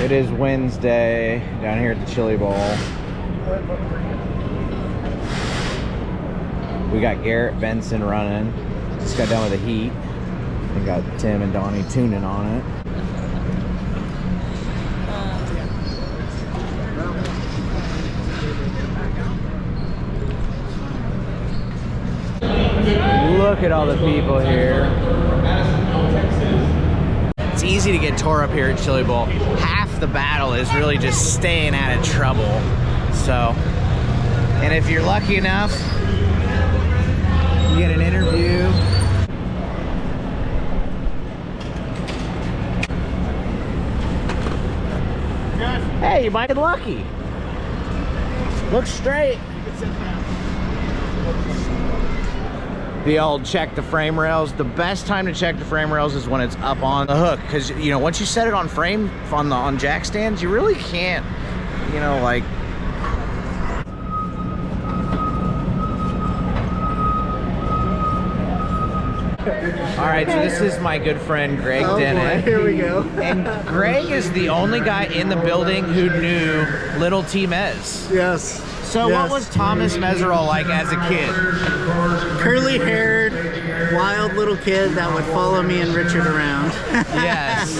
It is Wednesday down here at the Chili Bowl. We got Garrett Benson running. Just got done with the heat. We got Tim and Donnie tuning on it. Look at all the people here. It's easy to get tore up here at Chili Bowl. Half the battle is really just staying out of trouble. So, and if you're lucky enough, you get an interview. Good. Hey, you might be lucky. Look straight. The old check the frame rails. The best time to check the frame rails is when it's up on the hook, because you know once you set it on frame on jack stands, you really can't, you know, like. All right, so this is my good friend Greg Dennett. Boy, here we go. And Greg is the only guy in the building who knew little T-Mez. Yes. So yes. What was Thomas Meserole like as a kid? Curly-haired, wild little kid that would follow me and Richard around. Yes.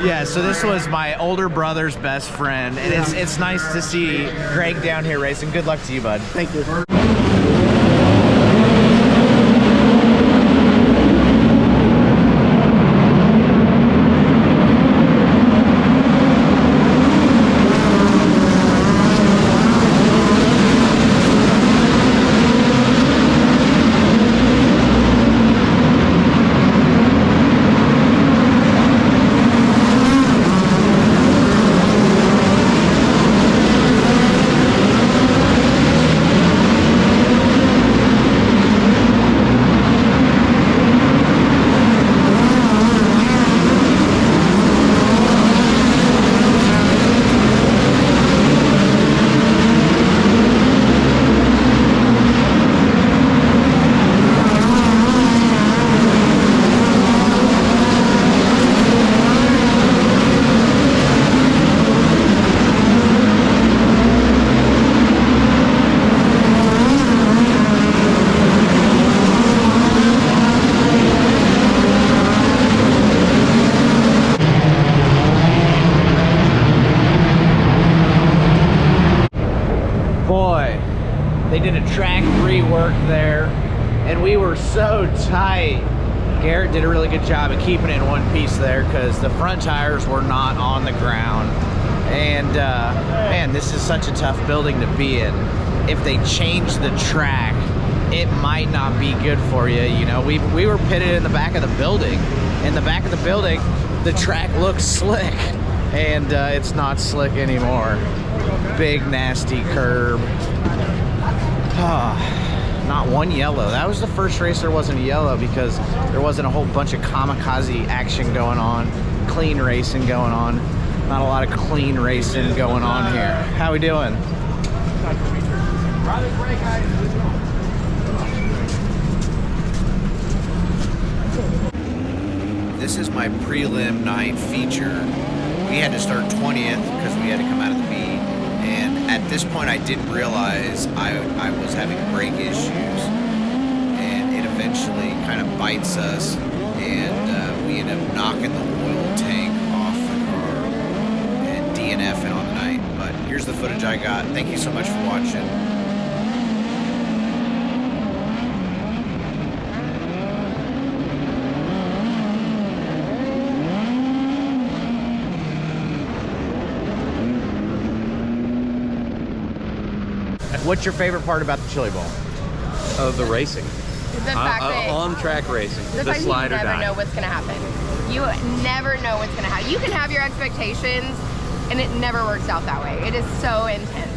Yeah, so this was my older brother's best friend, and it's nice to see Greg down here racing. Good luck to you, bud. Thank you. Boy, they did a track rework there, and we were so tight. Garrett did a really good job of keeping it in one piece there because the front tires were not on the ground. And man, this is such a tough building to be in. If they change the track, it might not be good for you. You know, we were pitted in the back of the building. In the back of the building, the track looks slick, and it's not slick anymore. Big nasty curb. Not one yellow. That was the first race there wasn't a yellow because there wasn't a whole bunch of kamikaze action going on, clean racing going on. Not a lot of clean racing going on here. How we doing? This is my prelim 9 feature. We had to start 20th because we had to come out of the B. And at this point, I didn't realize I was having brake issues, and it eventually kind of bites us, and we end up knocking the oil tank off the car and DNFing on the night. But here's the footage I got. Thank you so much for watching. What's your favorite part about the Chili Bowl? The racing. The fact that on-track racing. the fact that you never know what's going to happen. You never know what's going to happen. You can have your expectations, and it never works out that way. It is so intense.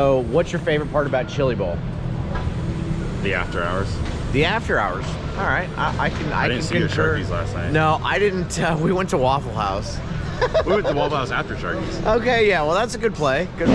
So, what's your favorite part about Chili Bowl? The after hours. The after hours. All right, I can. I didn't see your Sharkies last night. No, I didn't. We went to Waffle House. We went to Waffle House after Sharkies. Okay, yeah. Well, that's a good play. Good.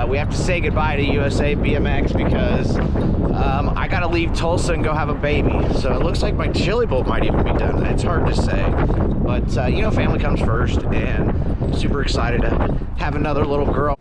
We have to say goodbye to USA BMX because I gotta leave Tulsa and go have a baby. So it looks like my Chili Bowl might even be done. It's hard to say, but you know, family comes first, and I'm super excited to have another little girl.